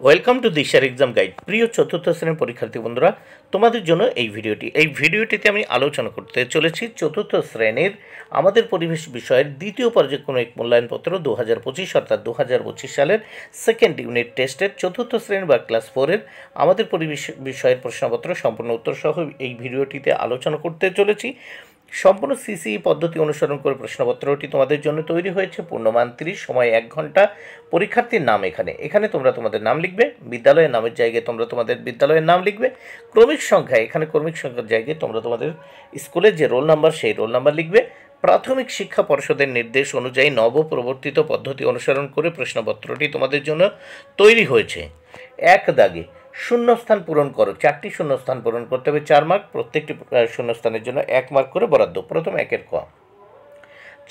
Welcome to দিশার exam guide. প্রিয় চতুর্থ শ্রেণীর পরীক্ষার্থী বন্ধুরা, তোমাদের জন্য এই ভিডিওটিতে আমি আলোচনা করতে চলেছি চতুর্থ শ্রেণীর আমাদের পরিবেশ বিষয়ের দ্বিতীয় পর্যায়ক্রমিক মূল্যায়নপত্র 2025 অর্থাৎ 2025 সালের সেকেন্ড ইউনিট টেস্টের চতুর্থ শ্রেণী বা ক্লাস 4-এর আমাদের পরিবেশ বিষয়ের প্রশ্নপত্র সম্পূর্ণ উত্তর সহ এই ভিডিওটিতে আলোচনা করতে চলেছি। সম্পূর্ণ সিসিই পদ্ধতি অনুসরণ করে প্রশ্নপত্রটি তোমাদের জন্য তৈরি হয়েছে। পূর্ণমান 30, সময় 1 ঘন্টা। পরীক্ষার্থীর নাম এখানে তোমরা তোমাদের নাম লিখবে। বিদ্যালয়ের নামের জায়গায় তোমরা তোমাদের বিদ্যালয়ের নাম লিখবে। ক্রমিক সংখ্যা এখানে ক্রমিক সংখ্যার জায়গায় তোমরা তোমাদের স্কুলের যে রোল নাম্বার সেই রোল নাম্বার লিখবে। প্রাথমিক শিক্ষা পর্ষদের নির্দেশ অনুযায়ী নবপ্রবর্তিত পদ্ধতি অনুসরণ করে প্রশ্নপত্রটি তোমাদের জন্য তৈরি হয়েছে। 1 দাগে শূন্যস্থান পূরণ করো। 4টি শূন্যস্থান পূরণ করতে হবে 4 মার্ক। প্রত্যেকটি শূন্যস্থানের জন্য 1 মার্ক করে বরাদ্দ। প্রথম 1-এর ক।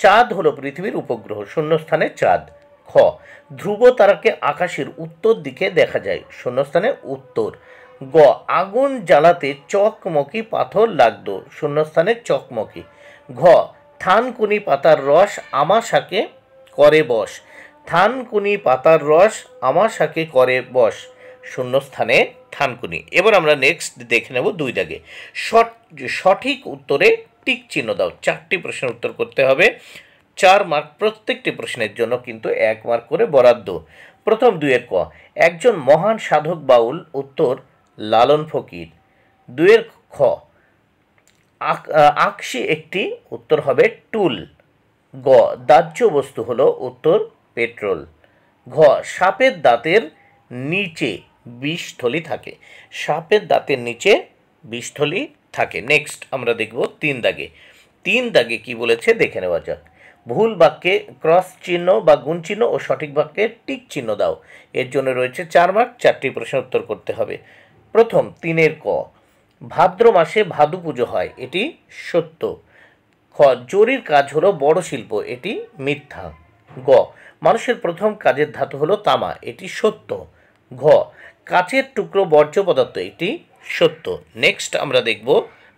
চাঁদ হলো পৃথিবীর উপগ্রহ, শূন্যস্থানে চাঁদ। খ, ধ্রুব তারাকে আকাশের উত্তর দিকে দেখা যায়, শূন্যস্থানে উত্তর। গ, আগুন জ্বালাতে চকমকি পাথর লাগতো, শূন্যস্থানে চকমকি। ঘ, থানকুনি পাতার রস আমাশাকে করে বশ, থানকুনি পাতার রস আমাশাকে করে বশ, শূন্যস্থানে থানকুনি। এবার আমরা নেক্সট দেখে নেব 2 দাগে। সঠিক উত্তরে টিক চিহ্ন দাও। 4টি প্রশ্নের উত্তর করতে হবে, 4 মার্ক। প্রত্যেকটি প্রশ্নের জন্য কিন্তু 1 মার্ক করে বরাদ্দ। প্রথম 2-এর ক, একজন মহান সাধক বাউল, উত্তর লালন ফকির। 2-এর খ, আকশি একটি, উত্তর হবে টুল। গ, দাহ্য বস্তু হলো, উত্তর পেট্রোল। ঘ, সাপের দাঁতের নিচে বিষথলি থাকে, সাপের দাঁতের নিচে বিষথলি থাকে। নেক্সট আমরা দেখব 3 দাগে। 3 দাগে কি বলেছে দেখে নেওয়া যাক। ভুল বাক্যে ক্রস চিহ্ন বা গুণ চিহ্ন ও সঠিক বাক্যে টিক চিহ্ন দাও। এর জন্য রয়েছে 4 মার্ক। 4টি প্রশ্নের উত্তর করতে হবে। প্রথম 3-এর ক, ভাদ্র মাসে ভাদু পুজো হয়, এটি সত্য। খ, জরির কাজ হলো বড় শিল্প, এটি মিথ্যা। গ, মানুষের প্রথম কাজের ধাতু হলো তামা, এটি সত্য। ঘ, কাচের টুকরো বর্জ্য পদার্থ, এটি সত্য। নেক্সট আমরা দেখব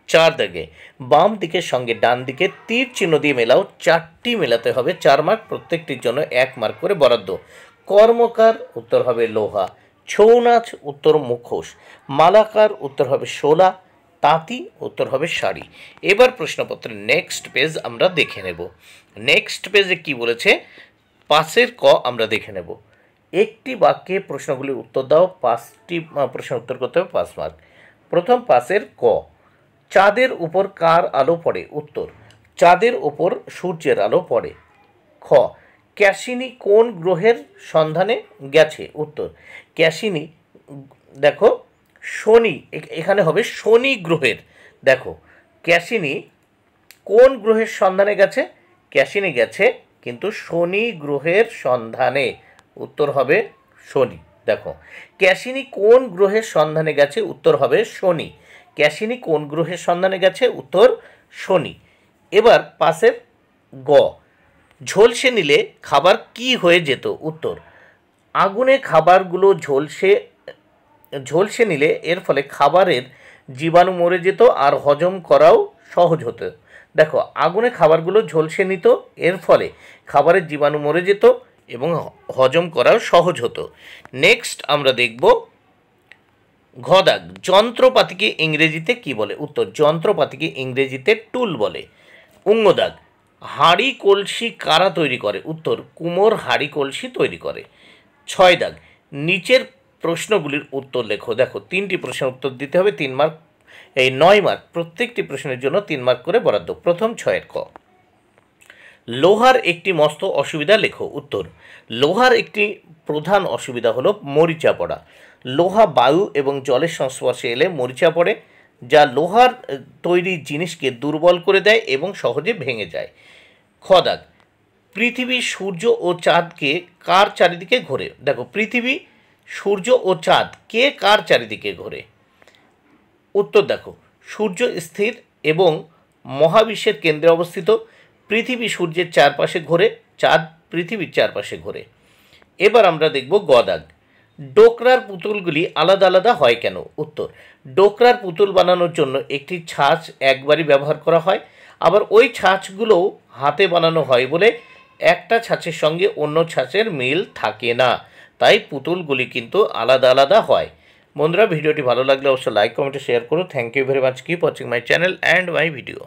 4 দাগে। বাম দিকের সঙ্গে ডান দিকে তীর চিহ্ন দিয়ে মেলাও। 4টি মেলাতে হবে, 4 মার্ক। প্রত্যেকটির জন্য 1 মার্ক করে বরাদ্দ। কর্মকার, উত্তর হবে লোহা। ছৌ নাচ, উত্তর মুখোশ। মালাকার, উত্তর হবে শোলা। তাঁতি, উত্তর হবে শাড়ি। এবার প্রশ্নপত্রের নেক্সট পেজ আমরা দেখে নেব। নেক্সট পেজে কি বলেছে, পাশের ক আমরা দেখে নেব। একটি বাক্যে প্রশ্নগুলির উত্তর দাও। 5টি প্রশ্নের উত্তর করতে হবে, 5 মার্ক। প্রথম পাশের ক, চাঁদের উপর কার আলো পড়ে, উত্তর চাঁদের উপর সূর্যের আলো পড়ে। খ, ক্যাসিনি কোন গ্রহের সন্ধানে গেছে, উত্তর ক্যাসিনি দেখো শনি, এখানে হবে শনি গ্রহের। দেখো ক্যাসিনি কোন গ্রহের সন্ধানে গেছে, ক্যাসিনি গেছে কিন্তু শনি গ্রহের সন্ধানে, উত্তর হবে শনি। দেখো ক্যাসিনি কোন গ্রহের সন্ধানে গেছে, উত্তর হবে শনি। ক্যাসিনি কোন গ্রহের সন্ধানে গেছে, উত্তর শনি। এবার পাশের গ, ঝলসে নিলে খাবার কি হয়ে যেত, উত্তর আগুনে খাবারগুলো ঝলসে নিলে এর ফলে খাবারের জীবাণু মরে যেত আর হজম করাও সহজ হতো। দেখো আগুনে খাবারগুলো ঝলসে নিত, এর ফলে খাবারের জীবাণু মরে যেত এবং হজম করাও সহজ হতো। নেক্সট আমরা দেখব ঘ দাগ। যন্ত্রপাতিকে ইংরেজিতে কি বলে, উত্তর যন্ত্রপাতিকে ইংরেজিতে টুল বলে। উঙ্গ দাগ। হাঁড়ি কলসি কারা তৈরি করে, উত্তর কুমোর হাঁড়ি কলসি তৈরি করে। 6 দাগ। নিচের প্রশ্নগুলির উত্তর লেখো। দেখো 3টি প্রশ্নের উত্তর দিতে হবে, 3 মার্ক, এই 9 মার্ক। প্রত্যেকটি প্রশ্নের জন্য 3 মার্ক করে বরাদ্দ। প্রথম 6-এর ক, লোহার একটি মস্ত অসুবিধা লেখো, উত্তর লোহার একটি প্রধান অসুবিধা হলো মরিচা পড়া। লোহা বায়ু এবং জলের সংস্পর্শে এলে মরিচা পড়ে, যা লোহার তৈরি জিনিসকে দুর্বল করে দেয় এবং সহজে ভেঙে যায়। খ দাগ। পৃথিবী সূর্য ও চাঁদকে কার চারিদিকে ঘোরে, দেখো পৃথিবী সূর্য ও চাঁদ কে কার চারিদিকে ঘোরে, উত্তর দেখো সূর্য স্থির এবং মহাবিশ্বের কেন্দ্রে অবস্থিত। পৃথিবী সূর্যের চারপাশে ঘোরে, চাঁদ পৃথিবীর চারপাশে ঘোরে। এবার আমরা দেখব গ দাগ। ডোকরার পুতুলগুলি আলাদা আলাদা হয় কেন, উত্তর ডোকরার পুতুল বানানোর জন্য একটি ছাঁচ একবারই ব্যবহার করা হয়, আবার ওই ছাঁচগুলোও হাতে বানানো হয় বলে একটা ছাঁচের সঙ্গে অন্য ছাঁচের মিল থাকে না। তাই পুতুলগুলি কিন্তু আলাদা আলাদা হয়। বন্ধুরা, ভিডিওটি ভালো লাগলে অবশ্যই লাইক কমেন্টে শেয়ার করো। Thank you very much. Keep watching my channel and my video.